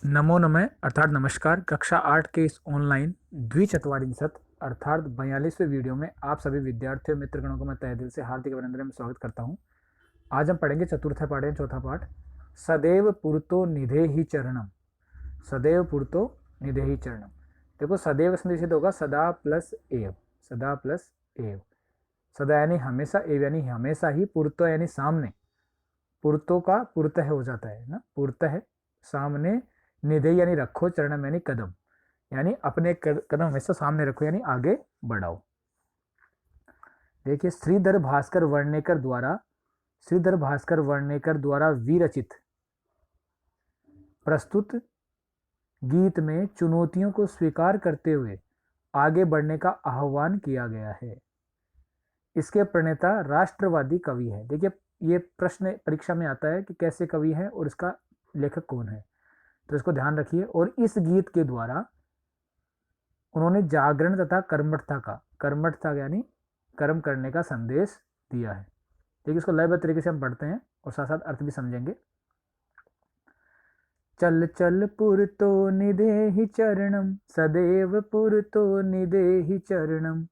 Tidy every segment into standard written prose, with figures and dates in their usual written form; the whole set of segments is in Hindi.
नमो नमः अर्थात नमस्कार। कक्षा 8 के इस ऑनलाइन द्विचत्वारिंशत् अर्थात 42वें वीडियो में आप सभी विद्यार्थियों मित्रगणों को मैं तहे दिल से हार्दिक अभिनंदन में स्वागत करता हूं। आज हम पढ़ेंगे चतुर्थ पाठ चौथा पाठ, सदैव पुरतो निधेहि चरणम। सदैव पुरतो निधेहि चरणम। देखो सदैव संदेशित होगा सदा प्लस एव, सदा प्लस एव। सदा यानी हमेशा, एव यानी हमेशा ही, पुरतो यानी सामने, पुरतो का पुरतः हो जाता है ना, पुरतः सामने, निधेहि यानी रखो, चरणम यानी कदम, यानी अपने कदम हमेशा सामने रखो यानी आगे बढ़ाओ। देखिए श्रीधर भास्कर वर्णेकर द्वारा, श्रीधर भास्कर वर्णेकर द्वारा विरचित प्रस्तुत गीत में चुनौतियों को स्वीकार करते हुए आगे बढ़ने का आह्वान किया गया है। इसके प्रणेता राष्ट्रवादी कवि है। देखिए ये प्रश्न परीक्षा में आता है कि कैसे कवि है और इसका लेखक कौन है, तो इसको ध्यान रखिए। और इस गीत के द्वारा उन्होंने जागरण तथा कर्मठता यानी कर्म करने का संदेश दिया है। देखिए इसको लयबद्ध तरीके से हम पढ़ते हैं और साथ साथ अर्थ भी समझेंगे। चल चल पुरतो निधेहि चरणम, सदैव पुरतो निधेहि चरणम।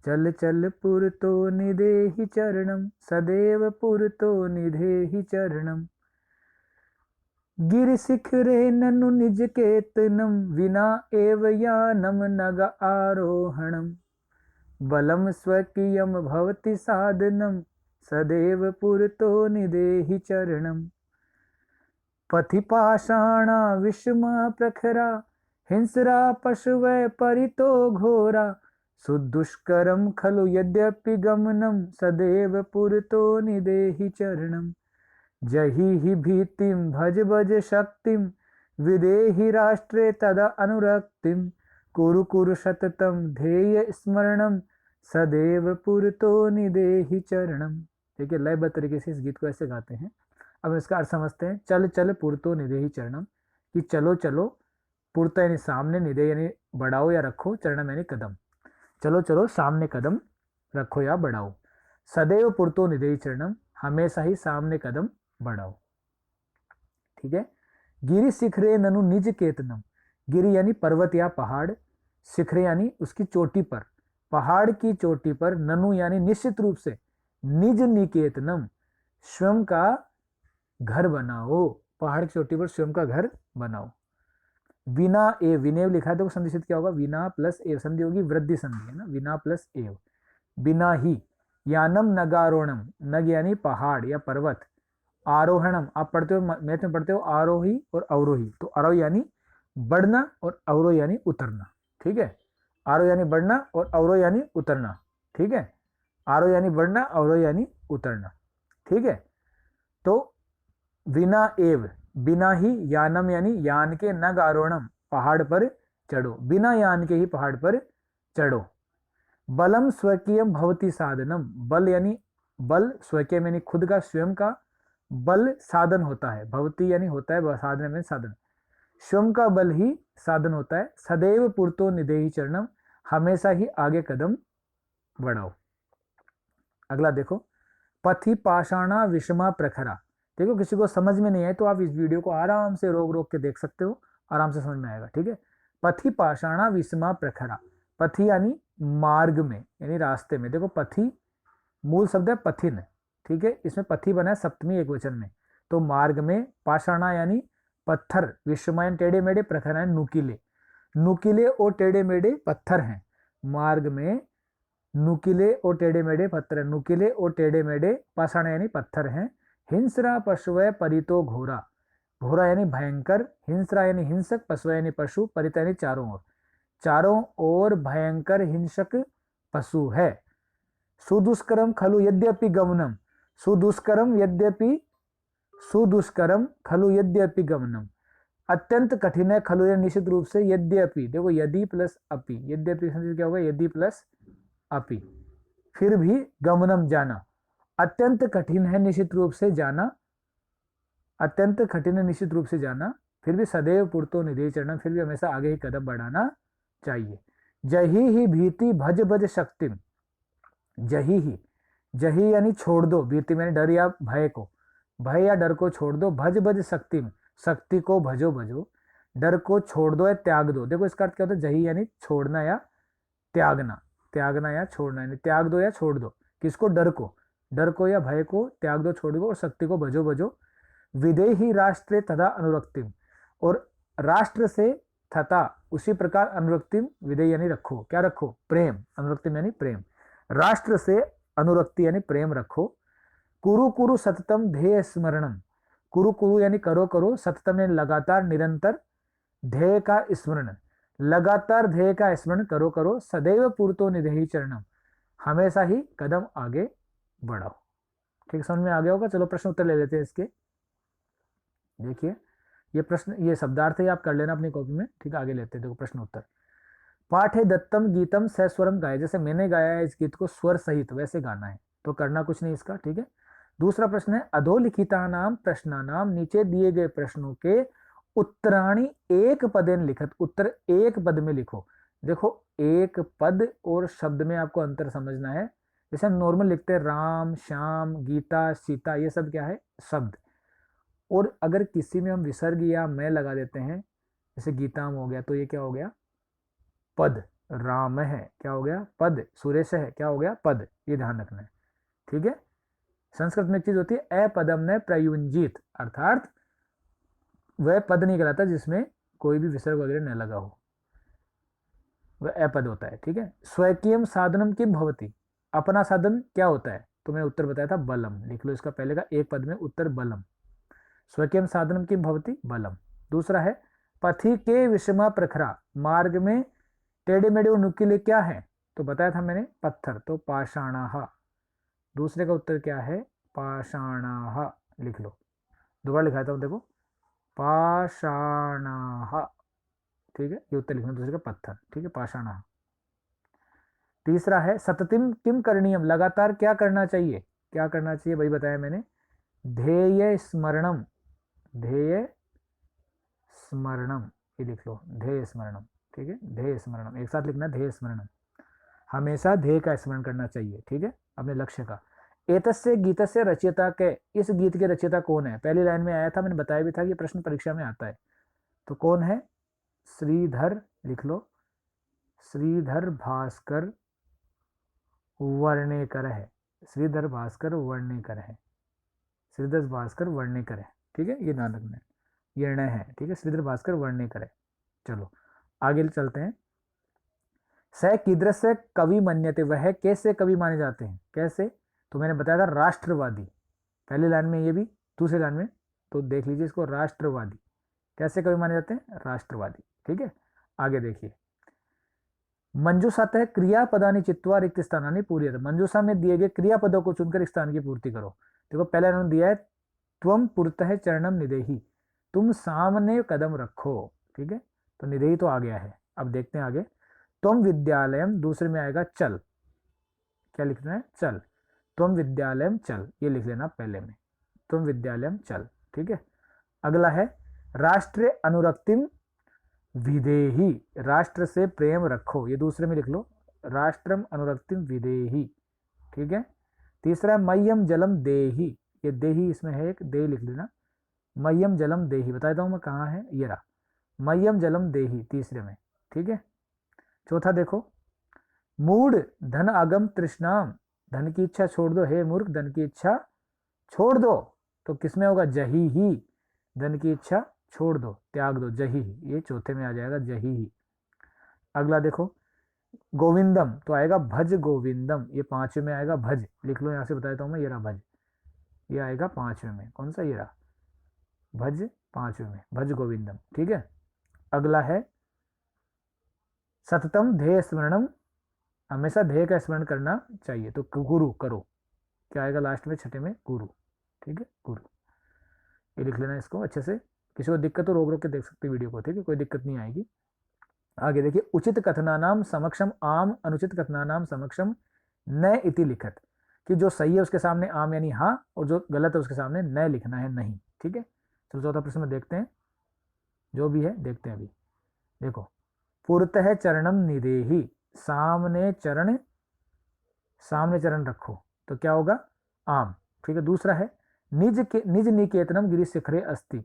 चल चल पुरतो निधेहि चरणम, सदैव पुरतो निधेहि चरणम। गिरि शिखरे ननु निज केतनम, विना एव यानम नग आरोहणम। बलम स्वकीयम भवति साधनम, सदैव पुरतो निधेहि चरणम। पथि पाषाणा विषमा प्रखरा, हिंसरा पशुवै परितो घोरा। सुदुष्करम खलु यद्यपि गमनम, सदैव पुरतो निधेहि चरणम। जहि हि भीतिम भज भज शक्तिम, विदेहि राष्ट्रे तदा अनुरक्तिम। कुरु कुरु सततम ध्येय स्मरणम, सदैव पुरतो निधेहि चरणम। देखिए लयबद्ध तरीके से इस गीत को ऐसे गाते हैं। अब इसका अर्थ समझते हैं। चल चल पुरतो निधेहि चरणम, कि चलो चलो, पुरतो यानी सामने, निधेहि यानी बढ़ाओ या रखो, चरणम यानी कदम। चलो चलो सामने कदम रखो या बढ़ाओ। सदैव पुरतो निधेहि चरणम, हमेशा ही सामने कदम बढ़ाओ। ठीक है। गिरि शिखरे ननु निज केतनम, गिरि यानी पर्वत या पहाड़, शिखरे यानी उसकी चोटी पर, पहाड़ की चोटी पर, ननु यानी निश्चित रूप से, निज निकेतनम स्वयं का घर बनाओ, पहाड़ की चोटी पर स्वयं का घर बनाओ। विना एव, विनेव लिखा है तो संदेशित क्या होगा, विना प्लस एव, संधि होगी वृद्धि संधि है ना, विना प्लस एव। बिना ही, यानम नगारोणम, नग यानी पहाड़ या पर्वत, आरोहणम आप पढ़ते हो मैथ में पढ़ते हो आरोही और अवरोही, तो आरोही यानी बढ़ना और अवरोही यानी उतरना। ठीक है। आरोह यानी बढ़ना और अवरोह यानी उतरना। ठीक है। आरोह यानी बढ़ना, अवरोह यानी उतरना। ठीक है। तो विना एव, बिना ही, यानम यानी यान के, नग आरोहणम पहाड़ पर चढ़ो, बिना यान के ही पहाड़ पर चढ़ो। बलम स्वकीय भवती साधनम, बल यानी बल, स्वकीय यानी खुद का, स्वयं का, बल साधन होता है, भवती यानी होता है, साधन में साधन, स्वयं का बल ही साधन होता है। सदैव पुरतो निधेहि चरणम, हमेशा ही आगे कदम बढ़ाओ। अगला देखो, पथि पाषाणा विषमा प्रखरा। देखो किसी को समझ में नहीं आए तो आप इस वीडियो को आराम से रोक रोक के देख सकते हो, आराम से समझ में आएगा। ठीक है। पथि पाषाणा विषमा प्रखरा, पथि यानी मार्ग में यानी रास्ते में। देखो पथि मूल शब्द है पथिन, ठीक है, इसमें पथि बना है सप्तमी एक वचन में, तो मार्ग में। पाषाणा यानी पत्थर, विषमयन टेढ़े मेढ़े, प्रखर यानी नुकीले, नुकीले और टेढ़े मेढ़े पत्थर हैं मार्ग में। नुकीले और टेढ़े मेढ़े पत्थर, नुकीले और टेढ़े मेढ़े पाषाण यानी पत्थर हैं। हिंसरा पशुवय परितो घोरा, घोरा यानी भयंकर, हिंसरा यानी हिंसक, पशु यानी पशु, परित यानी चारों ओर, चारों ओर भयंकर हिंसक पशु है। सुदुष्करम खलु यद्यपि गमनम, सुदुष्करम यद्यपि, सुदुष्करम खलु यद्यपि गमनम, अत्यंत कठिन है, खलु निश्चित रूप से, यद्यपि देखो यदि प्लस अपि, यद्यपि क्या होगा, यदि प्लस अपि, फिर भी गमनम जाना, अत्यंत कठिन है निश्चित रूप से जाना, अत्यंत कठिन है निश्चित रूप से जाना, फिर भी सदैव पुरतो निधेहि चरणम, फिर भी हमेशा आगे ही कदम बढ़ाना चाहिए। जही ही भीति भज भज शक्तिम, जही ही, जही यानी छोड़ दो, भीति यानी डर या भय को, भय या डर को छोड़ दो, भज भज शक्ति, शक्ति को भजो भजो। डर को छोड़ दो या त्याग दो। देखो इसका अर्थ क्या होता है, जही यानी छोड़ना या त्यागना, त्यागना या छोड़ना, यानी त्याग दो या छोड़ दो। किसको? डर को, डर को या भय को त्याग दो, छोड़ दो, और शक्ति को भजो भजो। विदेही राष्ट्र तथा अनुरक्तिम, और राष्ट्र से तथा उसी प्रकार अनुरक्तिम, विदेही यानी रखो, क्या रखो? प्रेम, अनुरक्तिम यानी प्रेम, राष्ट्र से अनुरक्ति यानी प्रेम रखो। कुरु कुरु सततम ध्येय स्मरणम, कुरु कुरु यानी करो करो, सततम यानी लगातार निरंतर, ध्येय का स्मरण, लगातार ध्येय का स्मरण करो करो। सदैव पूर्तो निधेहि चरणम, हमेशा ही कदम आगे बढ़ाओ। ठीक, समझ में आ गया होगा। चलो प्रश्न उत्तर ले लेते हैं इसके। देखिए ये प्रश्न, ये शब्दार्थ ही आप कर लेना अपनी कॉपी में। ठीक है, आगे लेते हैं। देखो प्रश्न उत्तर। पाठे दत्तम गीतम सस्वरम गाए, जैसे मैंने गाया है इस गीत को स्वर सहित, वैसे गाना है, तो करना कुछ नहीं इसका। ठीक है, दूसरा प्रश्न है अधोलिखिता नाम प्रश्नानाम, नीचे दिए गए प्रश्नों के उत्तराणी एक पदेन लिखत, उत्तर एक पद में लिखो। देखो एक पद और शब्द में आपको अंतर समझना है। जैसे हम नॉर्मल लिखते हैं राम, श्याम, गीता, सीता, ये सब क्या है? शब्द। और अगर किसी में हम विसर्ग या मैं लगा देते हैं, जैसे गीताम हो गया, तो ये क्या हो गया? पद। राम है, क्या हो गया? पद। सुरेश है, क्या हो गया? पद। ये ध्यान रखना है। ठीक है, संस्कृत में एक चीज होती है अपदम ने प्रयुंजित, अर्थात वह पद नहीं कहलाता जिसमें कोई भी विसर्ग वगैरह न लगा हो, वह अपद होता है। ठीक है, स्वकीयम साधनम किम भवति, अपना साधन क्या होता है? तो मैंने उत्तर बताया था बलम, लिख लो इसका पहले का एक पद में उत्तर बलम। स्वकीयम साधनम किम भवति, बलम। दूसरा है पथि के विषमा प्रखरा, मार्ग में टेढ़े मेढ़े और नुकीले क्या है? तो बताया था मैंने पत्थर, तो पाषाणाह। दूसरे का उत्तर क्या है? पाषाणाह, लिख लो। दोबारा लिखाता हूं, देखो पाषाणाह। ठीक है, ये उत्तर लिखना दूसरे का पत्थर। ठीक है, पाषाणाह। तीसरा है सततिम किम करणीयम, लगातार क्या करना चाहिए? क्या करना चाहिए वही बताया मैंने, ध्येय स्मरणम, ध्येय स्मरणम, ये लिख लो, ध्येय स्मरणम। ठीक है, ध्येय स्मरणम एक साथ लिखना, ध्येय स्मरणम, हमेशा ध्येय का स्मरण करना चाहिए। ठीक है, अपने लक्ष्य का। एतस्य गीतस्य रचयिता के, इस गीत के रचयिता कौन है? पहली लाइन में आया था, मैंने बताया भी था कि प्रश्न परीक्षा में आता है, तो कौन है? श्रीधर, लिख लो, श्रीधर भास्कर वर्णेकर है, श्रीधर भास्कर वर्णेकर है, श्रीधर भास्कर वर्णेकर है। ठीक है, ये ध्यान रखना है, ये निर्णय है। ठीक है, श्रीधर भास्कर वर्णेकर है। चलो आगे चलते हैं। स कीदृश कवि मन्यते, वह कैसे कवि माने जाते हैं? कैसे? तो मैंने बताया था राष्ट्रवादी, पहली लाइन में ये भी, दूसरी लाइन में, तो देख लीजिए इसको, राष्ट्रवादी। कैसे कवि माने जाते हैं? राष्ट्रवादी। ठीक है, आगे देखिए। मंजूषातः क्रियापदानी चित्वा रिक्त स्थानानि पूर्यते, मंजूषा में दिए गए क्रियापदों को चुनकर स्थान की पूर्ति करो। देखो पहले इन्होंने दिया है त्वम पुरतः चरणम निदेही, तुम सामने कदम रखो। ठीक है, तो निदेही तो आ गया है। अब देखते हैं आगे। तुम विद्यालयम, दूसरे में आएगा चल, क्या लिखना है? चल। तुम विद्यालयम चल, ये लिख लेना पहले में, तुम विद्यालयम चल। ठीक है, अगला है राष्ट्र अनुरक्तिम विदेही, राष्ट्र से प्रेम रखो, ये दूसरे में लिख लो, राष्ट्रम अनुरक्तिम विदेही। ठीक है, तीसरा मह्यम जलम देही, ये देही इसमें है एक, दे लिख लेना, मह्यम जलम देही, बताता हूं मैं कहाँ है, ये रहा, मह्यम जलम देही तीसरे में। ठीक है, चौथा देखो, मूढ़ धन अगम तृष्णाम, धन की इच्छा छोड़ दो, हे मूर्ख धन की इच्छा छोड़ दो, तो किसमें होगा? जही ही, धन की इच्छा छोड़ दो, त्याग दो, जही ही, ये चौथे में आ जाएगा, जही ही। अगला देखो, गोविंदम, तो आएगा भज गोविंदम, ये पांचवें में आएगा, भज, लिख लो, यहां से बता देता हूं मैं, ये रहा भज, ये आएगा पांचवें में, कौन सा? ये रहा भज, पांचवें में, भज गोविंदम। ठीक है, अगला है सततम ध्येय स्मरणम, हमेशा ध्येय का स्मरण करना चाहिए, तो गुरु करो, क्या आएगा लास्ट में, छठे में, गुरु। ठीक है, गुरु, ये लिख लेना इसको अच्छे से, किसी को दिक्कत हो रोक रोक के देख सकते वीडियो को। ठीक है, कोई दिक्कत नहीं आएगी। आगे देखिए, उचित कथनानाम समक्षम आम, अनुचित कथनानाम समक्षम न इति लिखत, कि जो सही है उसके सामने आम यानी हाँ, और जो गलत है उसके सामने न लिखना है, नहीं। ठीक है, चलो चौथा प्रश्न में देखते हैं, जो भी है देखते हैं अभी। देखो, पुरतः चरणम निदेही, सामने चरण, सामने चरण रखो, तो क्या होगा? आम। ठीक है, दूसरा है निज निकेतनम गिरि शिखरे अस्ति,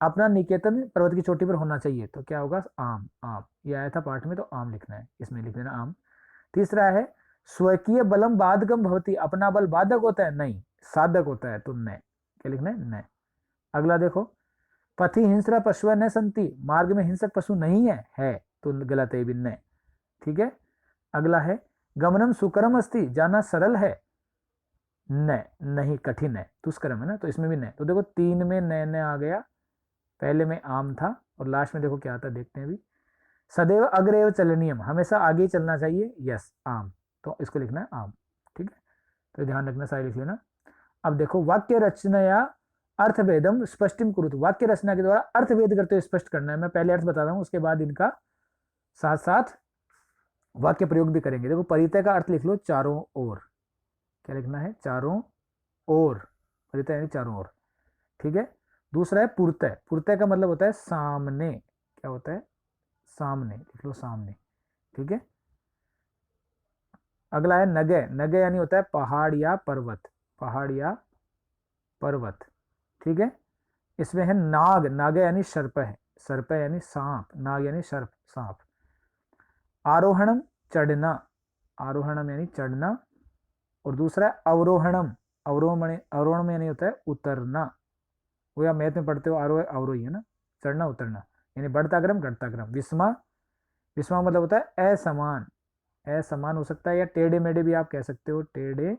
अपना निकेतन पर्वत की चोटी पर होना चाहिए, तो क्या होगा, आम। आम ये आया था पाठ में, तो आम लिखना है, इसमें लिख देना आम। तीसरा है स्वकीय बलम बाधकम भवती, अपना बल बाधक होता है, नहीं साधक होता है, तो न, क्या लिखना है, न। अगला देखो, पथि हिंस्र पशु न संति, मार्ग में हिंसक पशु नहीं है, तो गलत है, ये भी न। ठीक है। अगला है गमनम सुकरम अस्ति, जाना सरल है, न, नहीं कठिन है, दुष्कर्म है ना, तो इसमें भी न। तो देखो तीन में न आ गया, पहले में आम था, और लास्ट में देखो क्या आता है, देखते हैं अभी। सदैव अग्रेव चलनियम, हमेशा आगे ही चलना चाहिए, यस आम, तो इसको लिखना है आम। ठीक है, तो ध्यान रखना, सारे लिख लेना। अब देखो वाक्य रचना या अर्थभेदम स्पष्टिम कुरुत, वाक्य रचना के द्वारा अर्थभेद करते हुए स्पष्ट करना है। मैं पहले अर्थ बता रहा हूं, उसके बाद इनका साथ साथ वाक्य प्रयोग भी करेंगे। देखो परितय का अर्थ लिख लो, चारों ओर, क्या लिखना है, चारों ओर, परितय यानी चारों ओर। ठीक है। दूसरा है पूर्तय, पूर्तय का मतलब होता है सामने, क्या होता है, सामने, लिख लो सामने। ठीक है। अगला है नगय, नगय यानी होता है पहाड़ या पर्वत, पहाड़ या पर्वत। ठीक है। इसमें है नाग, नाग यानी सर्प है, सर्प यानी सांप, नाग यानी सर्प, सांप। आरोहणम चढ़ना, आरोहणम यानी चढ़ना। और दूसरा है अवरोहणम, अवरोहण में यानी होता है उतरना, वो या मैथ में पढ़ते हो, आरोह अवरोही है ना, चढ़ना उतरना, यानी बढ़ता क्रम घटता क्रम। विस्मा, विस्मा मतलब होता है असमान, असमान हो सकता है, या टेढ़े मेढ़े भी आप कह सकते हो, टेढ़े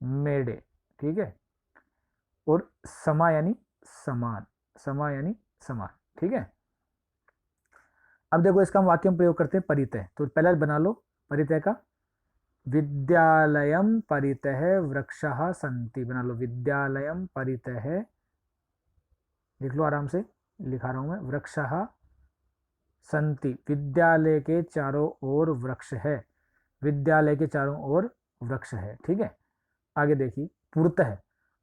मेढ़े। ठीक है। और समा यानी समान, समा यानी समान। ठीक है। अब देखो इसका हम वाक्य में प्रयोग करते हैं परितय, तो पहले बना लो परितय का। विद्यालयम परितः वृक्षः सन्ति, बना लो विद्यालयम परितः, लिख लो आराम से, लिखा रहा हूं मैं, वृक्षः सन्ति, विद्यालय के चारों ओर वृक्ष है, विद्यालय के चारों ओर वृक्ष है। ठीक है। आगे देखिए पूर्तः,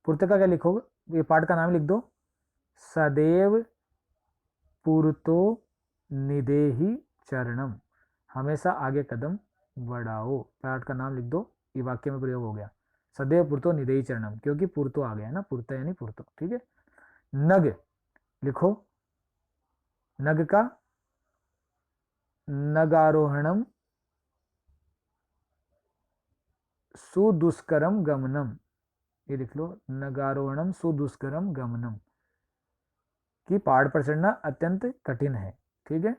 पूर्तः का क्या लिखोगे, ये पाठ का नाम लिख दो, सदैव पूर्तो निदेहि चरणम, हमेशा आगे कदम बढ़ाओ, पाठ का नाम लिख दो, ये वाक्य में प्रयोग हो गया, सदैव पूर्तो निदेहि चरणम, क्योंकि पूर्तो आ गया है ना, पूर्त यानी पूर्तो। ठीक है। नग लिखो, नग का नगारोहणम सुदुष्करम गमनम, ये लिख लो, नगारोहणम सुदुष्करम गमनम, कि पहाड़ पर चढ़ना अत्यंत कठिन है। ठीक है।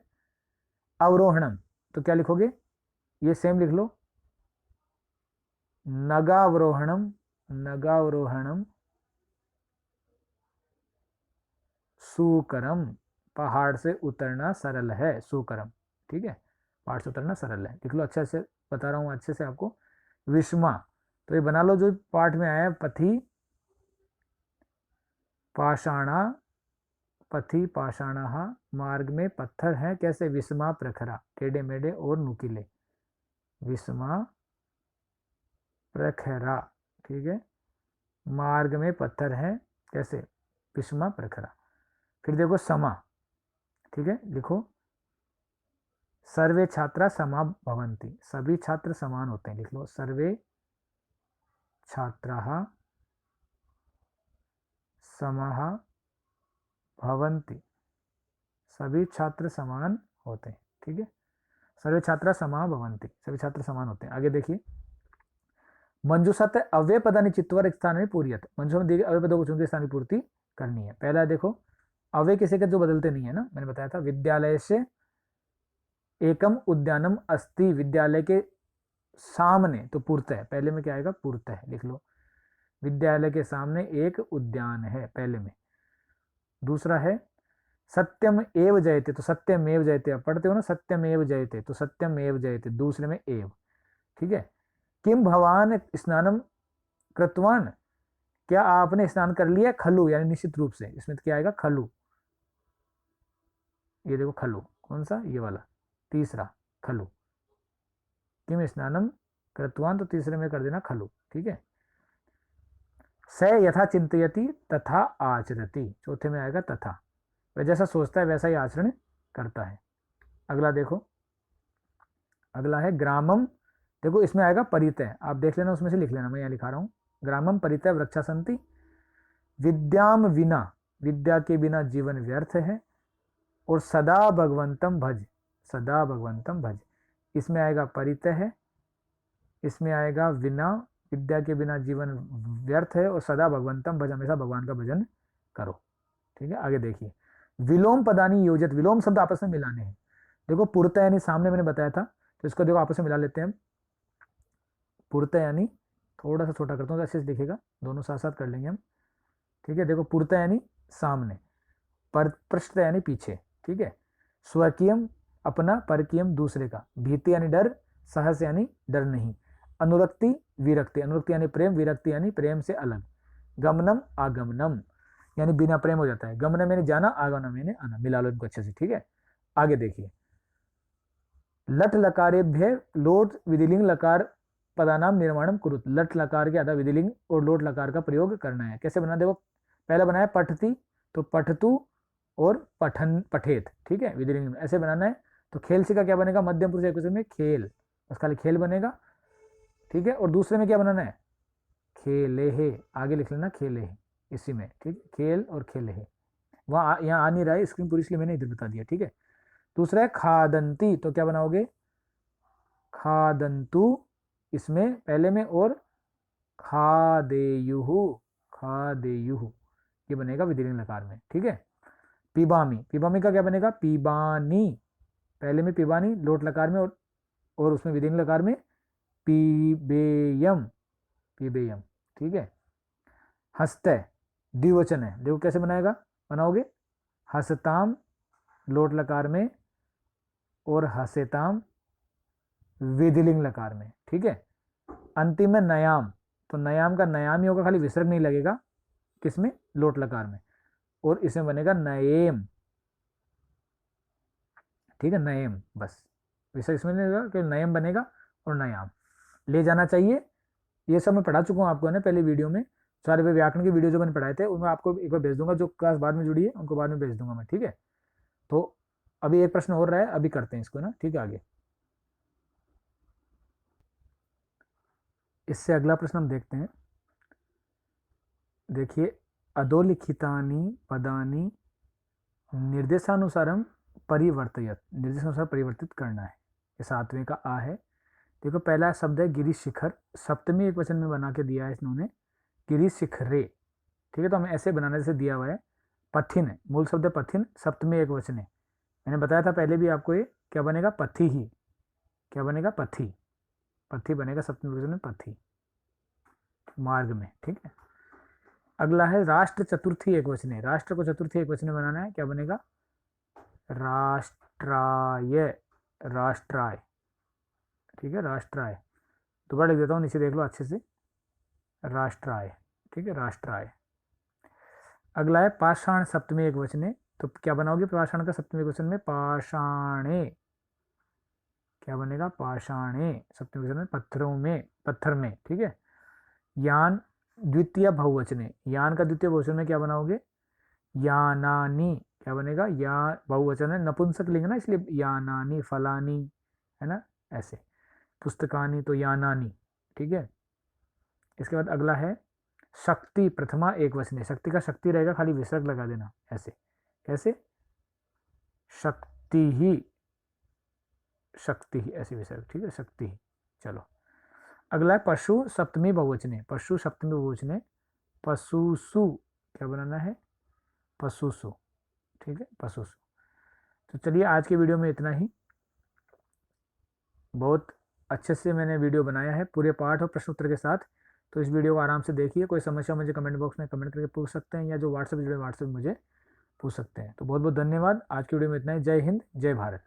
अवरोहणम, तो क्या लिखोगे, ये सेम लिख लो, नगावरोहणम, नगावरोहणम सुकरम, पहाड़ से उतरना सरल है, सुकरम। ठीक है, पहाड़ से उतरना सरल है, लिख लो, अच्छे से बता रहा हूं अच्छे से आपको। विस्मा, तो ये बना लो जो पाठ में आया है, पथि पाषाणा, पथि पाषाणा, मार्ग में पत्थर हैं, कैसे, विस्मा प्रखरा, टेढ़े मेढ़े और नुकीले, विस्मा प्रखरा। ठीक है। मार्ग में पत्थर हैं, कैसे, विस्मा प्रखरा। फिर देखो समा, ठीक है, लिखो, सर्वे छात्रा समा भवन्ति, सभी छात्र समान होते हैं, लिख लो, सर्वे छात्राः समाः भवन्ति, सभी छात्र समान होते हैं। ठीक है। सर्वे छात्रा समा भवन्ति, सभी छात्र समान होते हैं। आगे देखिए, मंजूषा अव्यय पदानि चित्तवर स्थान में पूरियत, मंजूषा में अव्यय पदों को चुनकर स्थान की पूर्ति करनी है। पहला देखो, अव्यय किसी के जो बदलते नहीं है ना, मैंने बताया था, विद्यालय से एकम उद्यानम अस्ति, विद्यालय के सामने, तो पूर्त है, पहले में क्या आएगा, पूर्त है, लिख लो, विद्यालय के सामने एक उद्यान है, पहले में। दूसरा है सत्यम एव जयते, तो सत्यम एव जयते, आप पढ़ते हो ना, सत्यम एव जयते, तो सत्यम एव जयते, दूसरे में एव। ठीक है। किम भवान स्नानम कृतवान, क्या आपने स्नान कर लिया, खलु यानी निश्चित रूप से, इसमें क्या आएगा, खलु, ये देखो खलु, कौन सा, ये वाला, तीसरा खलु, किम स्नानम कृतवान, तो तीसरे में कर देना खलु। ठीक है। स यथा चिंतयति तथा आचरति, चौथे में आएगा तथा, वह जैसा सोचता है वैसा ही आचरण करता है। अगला देखो, अगला है ग्रामम, देखो इसमें आएगा परितय, आप देख लेना, उसमें से लिख लेना, मैं यहाँ लिखा रहा हूँ, ग्रामम परितय वृक्षा संति, विद्याम विना, विद्या के बिना जीवन व्यर्थ है, और सदा भगवंतम भज, सदा भगवंतम भज। इसमें आएगा परितः, इसमें आएगा विना, विद्या के बिना जीवन व्यर्थ है, और सदा भगवंतम भज, हमेशा भगवान का भजन करो। ठीक है, आगे देखिए। विलोम पदानी योजित, विलोम शब्द आपस में मिलाने हैं। देखो पुरता यानी सामने मैंने बताया था, तो इसको देखो आपस में मिला लेते हैं हम। पुरता यानी, थोड़ा सा छोटा करता हूँ तो अच्छे से दिखेगा, दोनों साथ साथ कर लेंगे हम। ठीक है, देखो पुरता यानी सामने, पर पृष्ठ यानी पीछे। ठीक है, स्वकीयम अपना, परकीयम दूसरे का, भीति यानी डर, सहस यानी डर नहीं, अनुरक्ति विरक्ति, अनुरक्ति यानी प्रेम, विरक्ति यानी प्रेम से अलग, गमनम आगमनम यानी बिना प्रेम हो जाता है, गमनम यानी जाना, आगमनम यानी आना। मिला लो इनको अच्छे से। ठीक है, आगे देखिए। लट लकारेभ्य लोट विधिलिंग लकार पदानाम निर्माणम कुरुत, लट लकार के आधा विधिलिंग और लोट लकार का प्रयोग करना है। कैसे बना, देखो पहला बनाया पठती, तो पठतु और पठन पठेत। ठीक है, विधिलिंग में ऐसे बनाना है। तो खेल से का क्या बनेगा, मध्यम पुरुष एक में खेल, बस खाली खेल बनेगा। ठीक है, और दूसरे में क्या बनाना है, खेले है, आगे लिख लेना खेले है इसी में। ठीक है, खेल और खेले है, वहाँ यहाँ आ नहीं रहा है स्क्रीन पूरी, इसलिए मैंने इधर बता दिया। ठीक है, दूसरा है खादंती, तो क्या बनाओगे, खादंतु इसमें पहले में, और खादेयुहु, खादेयुहु ये बनेगा विधिलिंग लकार में। ठीक है, पिबामी, पिबामी का क्या बनेगा, पिबानी, पहले में पिबानी लोट लकार में, और उसमें विधिलिंग लकार में पीबेयम, पीबेयम। ठीक है, हस्ते द्विवचन है, देखो कैसे बनाएगा, बनाओगे हसताम लोट लकार में, और हसेताम विधिलिंग लकार में। ठीक है, अंतिम में नयाम, तो नयाम का नयाम ही होगा, खाली विसर्ग नहीं लगेगा, किसमें, लोट लकार में, और इसमें बनेगा नयेम। ठीक है, नयेम, बस विसर्ग इसमें नहीं लगेगा, कि नयम बनेगा और नयाम ले जाना चाहिए। ये सब मैं पढ़ा चुका हूँ आपको, है ना, पहले वीडियो में, सारे वे व्याकरण के वीडियो जो मैंने पढ़ाए थे उनमें आपको एक बार भेज दूंगा, जो क्लास बाद में जुड़ी है उनको बाद में भेज दूंगा मैं। ठीक है, तो अभी एक प्रश्न हो रहा है, अभी करते हैं इसको ना। ठीक है, आगे इससे अगला प्रश्न हम देखते हैं। देखिए, अधोलिखितानि पदानि निर्देशानुसारम परिवर्तयत, निर्देशानुसार परिवर्तित करना है। ये 7वें का आ है। देखो पहला शब्द है गिरीश शिखर, सप्तमी एक वचन में बना के दिया है इन्होंने, गिरीश शिखरे। ठीक है, तो हमें ऐसे बनाने से दिया हुआ है। पथिन है, मूल शब्द है पथिन, सप्तमी एक वचन है। मैंने बताया था पहले भी आपको, ये क्या बनेगा, पथी ही, क्या बनेगा, पथी, पथी बनेगा सप्तमी वचन में, पथी, मार्ग में। ठीक है, अगला है राष्ट्र चतुर्थी एक वचन है, राष्ट्र को चतुर्थी एक वचन में बनाना है, क्या बनेगा, राष्ट्राय, राष्ट्राय। ठीक है, राष्ट्राय, दोबारा लिख देता हूँ, नीचे देख लो अच्छे से, राष्ट्राय। ठीक है, राष्ट्राय। अगला है पाषाण सप्तमी एक वचन है, तो क्या बनाओगे पाषाण का सप्तमी एक वचन में, पाषाणे, क्या बनेगा, पाषाणे सप्तमी वचन में, पत्थरों में, पत्थर में। ठीक है, यान द्वितीय बहुवचन है, यान का द्वितीय बहुवचन में क्या बनाओगे, यानानी, क्या बनेगा, या बहुवचन है, नपुंसक लिंग ना, इसलिए यानानी, फलानी, है ना, ऐसे, पुस्तकानी तो यानानी। ठीक है, इसके बाद अगला है शक्ति प्रथमा एक वचन है, शक्ति का शक्ति रहेगा, खाली विसर्ग लगा देना ऐसे, कैसे, शक्ति ही, शक्ति ही, ऐसे विसर्ग। ठीक है, शक्ति ही। चलो, अगला है पशु सप्तमी बहुवचन है, पशु सप्तमी बहुवचन है, पशुसु, क्या बनाना है, पशुसु। ठीक है, पशुसु। तो चलिए आज के वीडियो में इतना ही, बहुत अच्छे से मैंने वीडियो बनाया है पूरे पाठ और प्रश्न उत्तर के साथ। तो इस वीडियो को आराम से देखिए, कोई समस्या मुझे कमेंट बॉक्स में कमेंट करके पूछ सकते हैं, या जो व्हाट्सएप जुड़े व्हाट्सएप मुझे पूछ सकते हैं। तो बहुत बहुत धन्यवाद, आज की वीडियो में इतना ही। जय हिंद, जय भारत।